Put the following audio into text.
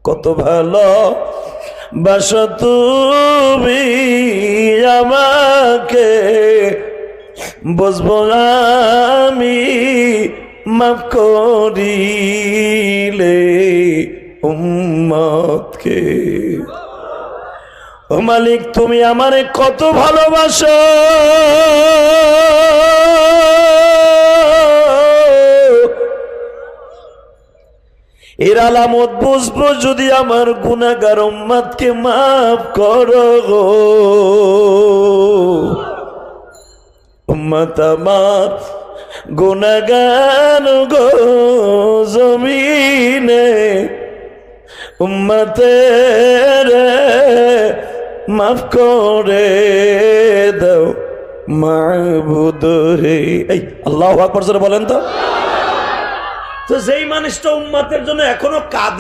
কত ভালো বাসো তুমি আমাকে, বুঝবো আমি মাফ করিলে উম্মতকে। ও মালিক তুমি আমারে কত ভালোবাসো, এর আলামত বুঝবো যদি আমার গুনাহগার উম্মতকে মাফ করো গো। উম্মত আমার গুনাহগার গো জমিনে, উম্মতের মাফ করে দাও মাবুদ রে। এই আল্লাহু আকবার বলেন তো। তো যেই মানুষটা উম্মতের জন্য এখনো কাঁদে,